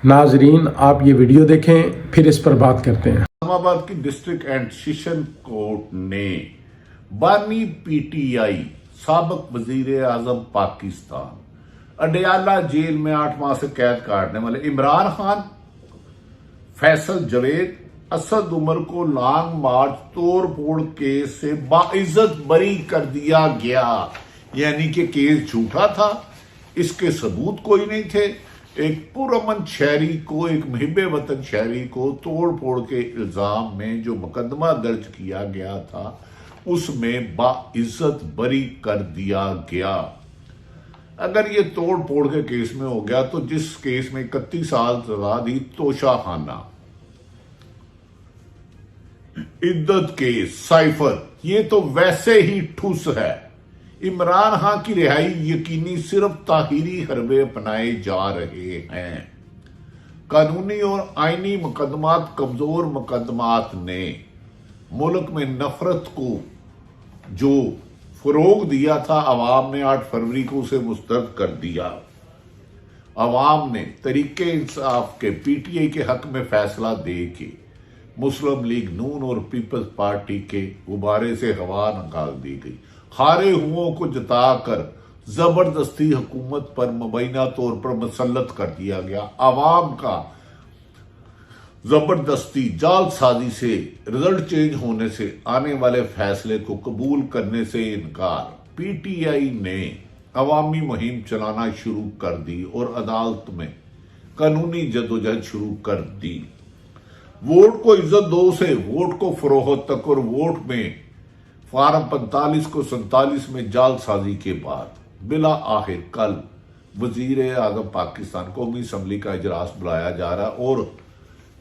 नाजरीन आप ये वीडियो देखें फिर इस पर बात करते हैं। इस्लामाबाद की डिस्ट्रिक्ट एंड सेशन कोर्ट ने बानी पीटीआई साबिक वजीर आजम पाकिस्तान अडयाला जेल में 8 माह से कैद काटने वाले इमरान खान, फैसल जवेद, असद उमर को लॉन्ग मार्च तोड़ फोड़ केस से बाइज्जत बरी कर दिया गया। यानी कि केस झूठा था, इसके सबूत कोई नहीं थे। एक पुरअमन शहरी को, एक मुहिब वतन शहरी को तोड़ फोड़ के इल्जाम में जो मुकदमा दर्ज किया गया था उसमें बाइज्जत बरी कर दिया गया। अगर ये तोड़ फोड़ के केस में हो गया तो जिस केस में 31 साल सजा दी, तोशाखाना, इद्दत केस, साइफर, ये तो वैसे ही ठुस है। इमरान खान की रिहाई यकीनी सिर्फ ताहिरी हरबे अपनाए जा रहे हैं। कानूनी और आईनी मुकदमात, कमजोर मुकदमात ने मुल्क में नफरत को जो फरोग दिया था, अवाम ने 8 फरवरी को उसे मुस्तरद कर दिया। अवाम ने तरीके इंसाफ के पीटीआई के हक में फैसला दे के मुस्लिम लीग नून और पीपल्स पार्टी के गुब्बारे से हवा निकाल दी गई। हारे हुओं को जताकर जबरदस्ती हुकूमत पर मुबैना तौर पर मुसल्लत कर दिया गया। अवाम का जबरदस्ती जालसाजी से, रिजल्ट चेंज होने से, आने वाले फैसले को कबूल करने से इनकार। पीटीआई ने अवामी मुहिम चलाना शुरू कर दी और अदालत में कानूनी जदोजहद शुरू कर दी। वोट को इज्जत दो से वोट को फरोख्त तक और वोट में फार्म 45 को 47 में जालसाजी के बाद बिला आखिर कल वजीर आजम पाकिस्तान कौमी असम्बली का इजलास बुलाया जा रहा है और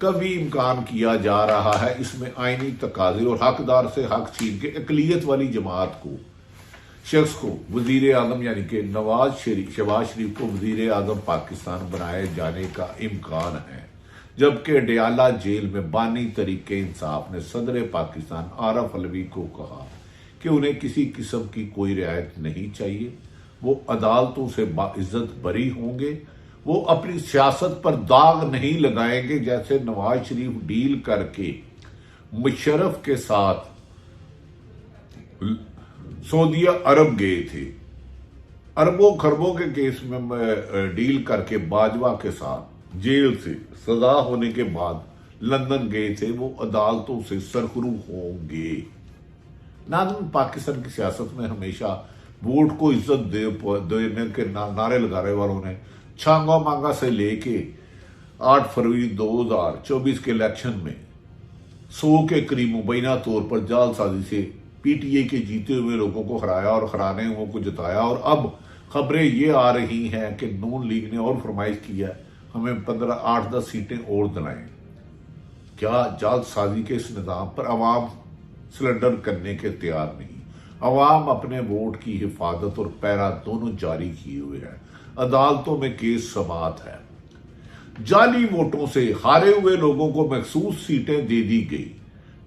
कभी इम्कान किया जा रहा है इसमें आईनी तकाजे और हकदार से हक छीन के अकलियत वाली जमात को, शख्स को वजीर आजम यानी कि शहबाज शरीफ को वजीर आजम पाकिस्तान बनाए जाने का इम्कान है। जबकि अडयाला जेल में बानी तरीके इंसाफ ने सदर पाकिस्तान आरफ अलवी को कहा कि उन्हें किसी किस्म की कोई रियायत नहीं चाहिए, वो अदालतों से बाइज्जत बरी होंगे, वो अपनी सियासत पर दाग नहीं लगाएंगे जैसे नवाज शरीफ डील करके मुशर्रफ के साथ सऊदी अरब गए थे। अरबों खरबों के केस में डील करके बाजवा के साथ जेल से सजा होने के बाद लंदन गए थे, वो अदालतों से सरखरू होंगे। नाज़रीन, पाकिस्तान की सियासत में हमेशा वोट को इज्जत देने के नारे लगा रहे वालों ने छांगा मांगा से लेके 8 फरवरी 2024 के इलेक्शन में 100 के करीब मुबैना तौर पर जालसाजी से पीटीआई के जीते हुए लोगों को हराया और हराने हुओं को जिताया। और अब खबरें ये आ रही हैं कि नून लीग ने और फरमाइश किया है हमें 8-10 सीटें और दिलाएं। क्या जालसाजी के इस निजाम पर अवाम सिलेंडर करने के तैयार नहीं? अवाम अपने वोट की हिफाजत और पैरा दोनों जारी किए हुए हैं। अदालतों में केस समात है। जाली वोटों से हारे हुए लोगों को मखसूस सीटें दे दी गई।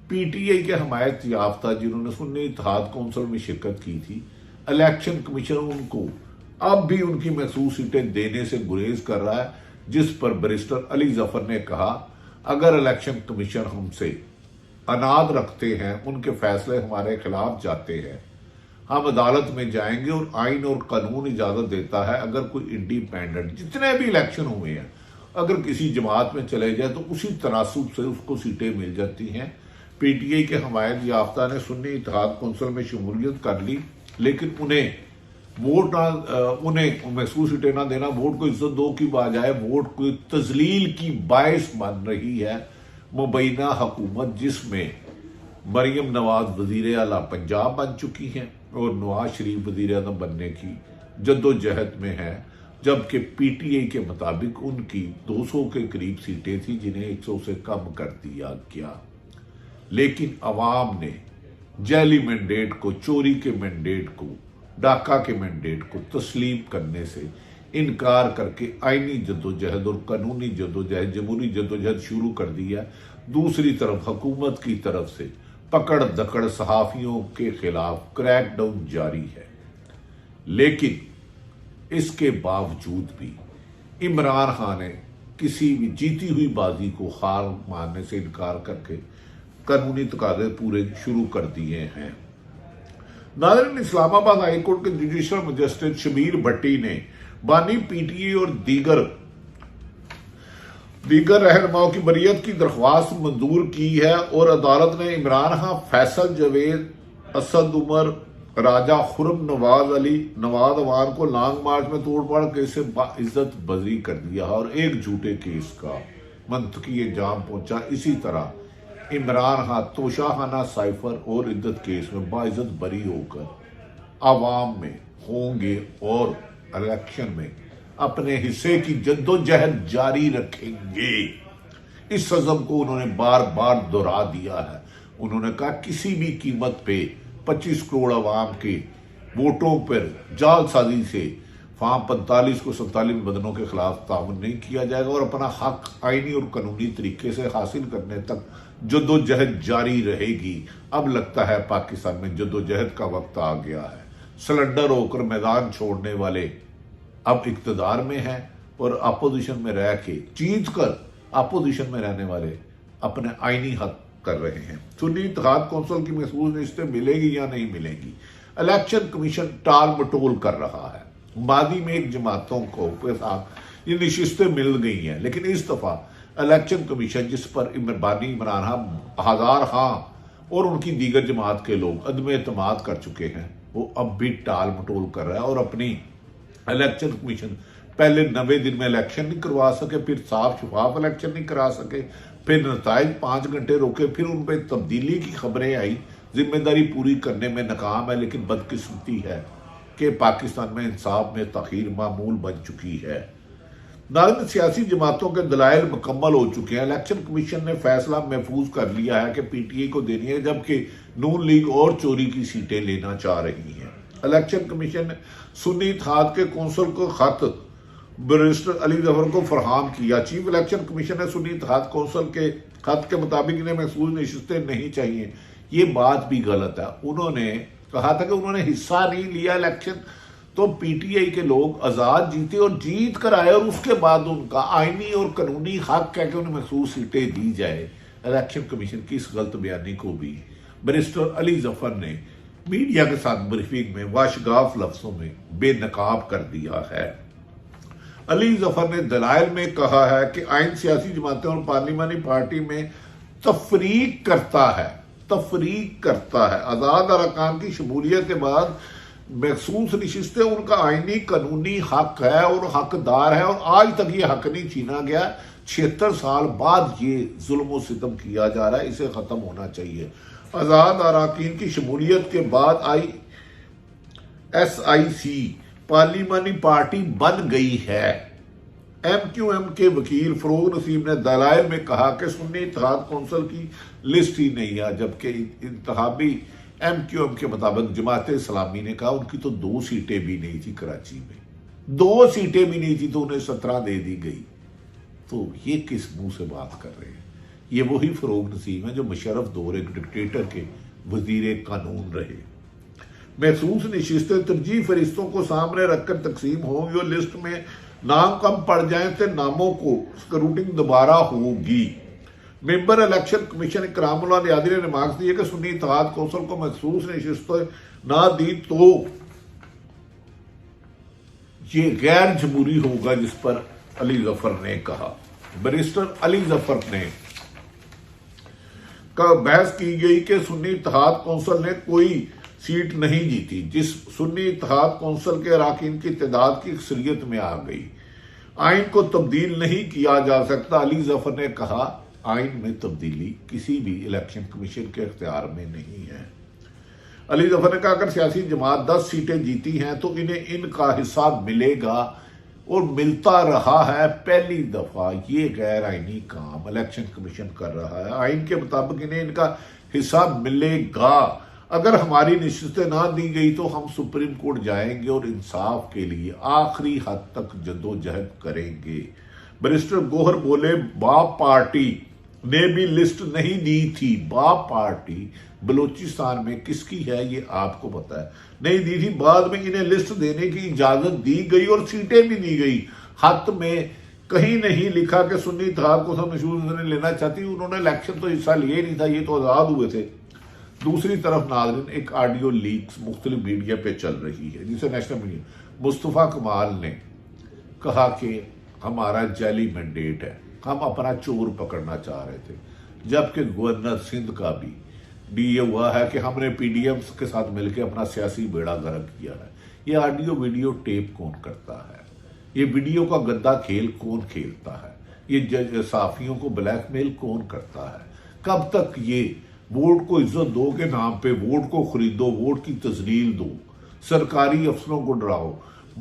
पीटीआई के हमायत याफ्ता जिन्होंने सुन्नी इत्तेहाद कौंसिल में शिरकत की थी, इलेक्शन कमीशन उनको अब भी उनकी मखसूस सीटें देने से गुरेज कर रहा है, जिस पर बैरिस्टर अली जफर ने कहा अगर इलेक्शन कमीशन हमसे अनाद रखते हैं, उनके फैसले हमारे खिलाफ जाते हैं, हम अदालत में जाएंगे और आइन और कानून इजाजत देता है अगर कोई इंडिपेंडेंट जितने भी इलेक्शन हुए हैं अगर किसी जमात में चले जाए तो उसी तनासुब से उसको सीटें मिल जाती हैं। पीटीआई के हमायत याफ्ता ने सुन्नी इत्तेहाद कौंसिल में शमूलियत कर ली, लेकिन उन्हें महसूस सीटें ना देना वोट को इज्जत दो की बजाय वोट को तजलील की बायस बन रही है मुबैना हुकूमत, जिसमें मरियम नवाज वजीर आला पंजाब बन चुकी हैं और नवाज शरीफ वजीर आज़म बनने की जद्दोजहद में है। जबकि पीटीआई के मुताबिक उनकी 200 के करीब सीटें थी जिन्हें 100 से कम कर दिया गया। लेकिन अवाम ने जैली मैंडेट को, चोरी के मैंडेट को, डाका के मैंडेट को तस्लीम करने से इनकार करके आईनी जद्दोजहद और कानूनी जद्दोजहद, जमहूरी जद्दोजहद शुरू कर दिया। दूसरी तरफ हुकूमत की तरफ से पकड़ दकड़ सहाफियों के खिलाफ क्रैकडाउन जारी है। लेकिन इसके बावजूद भी इमरान खान ने किसी भी जीती हुई बाजी को हार मानने से इनकार करके कानूनी तकाजे पूरे शुरू कर दिए हैं। नाज़रीन, इस्लामाबाद हाई कोर्ट के जुडिशल मजिस्ट्रेट शबीर भट्टी ने बानी पीटीए और दीगर रहनुमाओं की बरियत की दरख्वास्त मंजूर की है और अदालत ने इमरान खान, फैसल जावेद, असद उमर, राजा खुर्रम, नवाज अवान को लॉन्ग मार्च में तोड़फोड़ केस से बाइज्जत बरी कर दिया और एक झूठे केस का मंतकी अंजाम पहुंचा। इसी तरह इमरान खान तोशाखाना साइफर और इद्दत केस में बाइज्जत बरी होकर आवाम में होंगे और इलेक्शन में अपने हिस्से की जद्दोजहद जारी रखेंगे। इस सज़म को उन्होंने बार बार दोहरा दिया है। उन्होंने कहा किसी भी कीमत पे 25 करोड़ अवाम के वोटों पर जालसाजी से फार्म 45 को 47 बदनों के खिलाफ ताउन नहीं किया जाएगा और अपना हक आईनी और कानूनी तरीके से हासिल करने तक जद्दोजहद जारी रहेगी। अब लगता है पाकिस्तान में जद्दोजहद का वक्त आ गया है। सिलेंडर होकर मैदान छोड़ने वाले अब इक्तदार में हैं और अपोजिशन में रह के जीत कर अपोजिशन में रहने वाले अपने आईनी हक कर रहे हैं। सुन्नी इत्तेहाद कौंसिल की महसूस निश्चित मिलेगी या नहीं मिलेगी, इलेक्शन कमीशन टाल मटोल कर रहा है। मादी में एक जमातों को साथ ये नशिस्तें मिल गई हैं, लेकिन इस दफा इलेक्शन कमीशन जिस पर इमरान खान और उनकी दीगर जमात के लोग अदम एतमाद कर चुके हैं, वो अब भी टाल मटोल कर रहा है और अपनी इलेक्शन कमीशन पहले 90 दिन में इलेक्शन नहीं करवा सके, फिर साफ शफाफ इलेक्शन नहीं करा सके, फिर नताइज 5 घंटे रोके, फिर उन पर तब्दीली की खबरें आई, जिम्मेदारी पूरी करने में नाकाम है। लेकिन बदकिस्मती है कि पाकिस्तान में इंसाफ में तखीर मामूल बन चुकी है। नाज़रीन, सियासी जमातों के दलाइल मुकम्मल हो चुके हैं। इलेक्शन कमीशन ने फैसला महफूज कर लिया है कि पीटीए को देनी है, जबकि नून लीग और चोरी की सीटें लेना चाह रही है। इलेक्शन कमीशन ने सुन्नी इत्तेहाद के कौंसिल को खत बैरिस्टर अली जफर को फरहम किया। चीफ इलेक्शन कमीशन ने सुन्नी इत्तेहाद कौंसिल के खत के मुताबिक इन्हें महसूस नशिस्तें नहीं चाहिए। ये बात भी गलत है। उन्होंने कहा था कि उन्होंने हिस्सा नहीं लिया इलेक्शन, तो पीटीआई के लोग आजाद जीते और जीत कर आए और उसके बाद उनका आईनी और कानूनी हक है कि उन्हें महसूस सीटें दी जाए। इलेक्शन कमीशन की इस गलत बयानी को भी बैरिस्टर अली जफर ने मीडिया के साथ ब्रीफिंग में वाशगाफ लफ्जों में बेनकाब कर दिया है। अली जफर ने दलाइल में कहा है कि आइन सियासी जमातें और पार्लिमानी पार्टी में तफरीक करता है। आजाद अरकान की शमूलियत के बाद महसूस नशिस्तें उनका आईनी कानूनी हक है और हकदार है और आज तक ये हक नहीं छीना गया। 76 साल बाद ये जुल्म सितम किया जा रहा है, इसे खत्म होना चाहिए। आजाद अरकान की शमूलियत के बाद SIC पार्लिमानी पार्टी बन गई है। MQM के वकील फरोग नसीम ने दलाइल में कहा कि सुन्नी इत्तेहाद कौंसिल की लिस्ट ही नहीं है, जबकि इंतखाबी MQM के मुताबिक जमात इस्लामी ने कहा उनकी तो 2 सीटें भी नहीं थी कराची में, 2 सीटें भी नहीं थी तो उन्हें 17 दे दी गई। तो ये किस मुंह से बात कर रहे हैं? ये वही फरोग नसीम है जो मुशर्रफ दौर एक डिक्टेटर के वजीर कानून रहे। महसूस नशिस्तें तरजीह फरिश्तों को सामने रखकर तकसीम होंगी और लिस्ट में नाम कम पड़ जाए तो नामों को स्क्रूटिंग दोबारा होगी। Member election commission Ikramullah Niazi ने रिमार्क्स दिए कि सुन्नी इत्तेहाद कौंसिल को महसूस नशिस्तें ना दी तो ये गैर जमहूरी होगा, जिस पर अली जफर ने कहा। बैरिस्टर अली जफर ने बहस की गई कि सुन्नी इत्तेहाद कौंसिल ने कोई सीट नहीं जीती, जिस सुन्नी इत्तेहाद कौंसिल के अरकान की तादाद की अक्सरियत में आ गई। आइन को तब्दील नहीं किया जा सकता। अली जफर ने कहा आइन में तब्दीली किसी भी इलेक्शन कमीशन के इख्तियार में नहीं है। अली जफर ने कहा अगर सियासी जमात 10 सीटें जीती हैं तो इन्हें इनका हिस्सा मिलेगा और मिलता रहा है। पहली दफा ये गैर आईनी काम इलेक्शन कमीशन कर रहा है। आइन के मुताबिक इन्हें इनका हिस्सा मिलेगा। अगर हमारी नशिस्तें ना दी गई तो हम सुप्रीम कोर्ट जाएंगे और इंसाफ के लिए आखिरी हद तक जद्दोजहद करेंगे। बैरिस्टर गोहर बोले बाप पार्टी ने भी लिस्ट नहीं दी थी। बाप पार्टी बलूचिस्तान में किसकी है ये आपको पता है, नहीं दी थी। बाद में इन्हें लिस्ट देने की इजाजत दी गई और सीटें भी दी गई। हक में کہیں نہیں لکھا کہ سنی اتحاد کو سب مشہور لینا چاہتی. انہوں نے الیکشن تو حصہ لیے نہیں تھا, یہ تو آزاد ہوئے تھے. دوسری طرف ناظرین ایک آڈیو لیکس مختلف میڈیا پہ چل رہی ہے جسے نیشنل میڈیا مصطفیٰ کمال نے کہا کہ ہمارا جعلی مینڈیٹ ہے, ہم اپنا چور پکڑنا چاہ رہے تھے, جبکہ گورنر سندھ کا بھی یہ ہوا ہے کہ ہم نے پی ڈی ایم کے ساتھ مل کے اپنا سیاسی بیڑا غرق کیا ہے. یہ آڈیو ویڈیو ٹیپ کون کرتا ہے؟ یہ ویڈیو کا گندا کھیل کون کھیلتا ہے؟ یہ صحافیوں کو بلیک میل کون کرتا ہے؟ کب تک یہ ووٹ کو عزت دو کے نام پہ ووٹ کو خریدو, ووٹ کی تذلیل دو, سرکاری افسروں کو ڈراؤ؟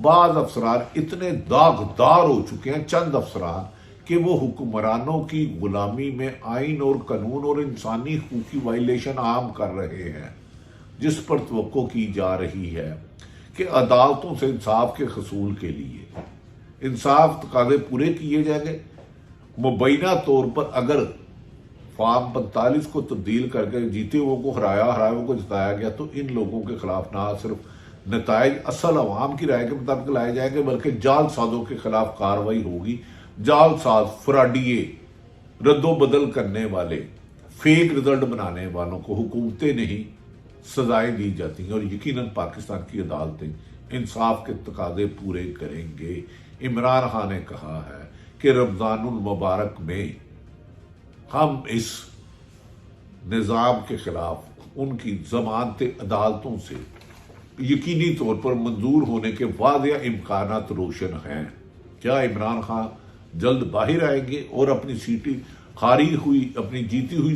بعض افسران اتنے داغدار ہو چکے ہیں, چند افسران, کہ وہ حکمرانوں کی غلامی میں آئین اور قانون اور انسانی حقوق کی وائلیشن عام کر رہے ہیں, جس پر توقع کی جا رہی ہے کہ عدالتوں سے انصاف کے حصول کے لیے انصاف تقاضے پورے کیے جائیں گے. مبینہ طور پر اگر فارم 45 کو تبدیل کر کے جیتے ہوئے کو ہرایا کو جتایا گیا تو ان لوگوں کے خلاف نہ صرف نتائج اصل عوام کی رائے کے مطابق لائے جائیں گے بلکہ جعل سازوں کے خلاف کارروائی ہوگی. جعل ساز, فراڈیے, رد و بدل کرنے والے, فیک رزلٹ بنانے والوں کو حکومتیں نہیں سزائیں دی جاتی ہیں, اور یقیناً پاکستان کی عدالتیں انصاف کے تقاضے پورے کریں گے. عمران خان نے کہا ہے کہ رمضان المبارک میں ہم اس نظام کے خلاف ان کی ضمانتیں عدالتوں سے یقینی طور پر منظور ہونے کے واضح امکانات روشن ہیں. کیا عمران خان جلد باہر آئیں گے اور اپنی سیٹیں خاری ہوئی, اپنی جیتی ہوئی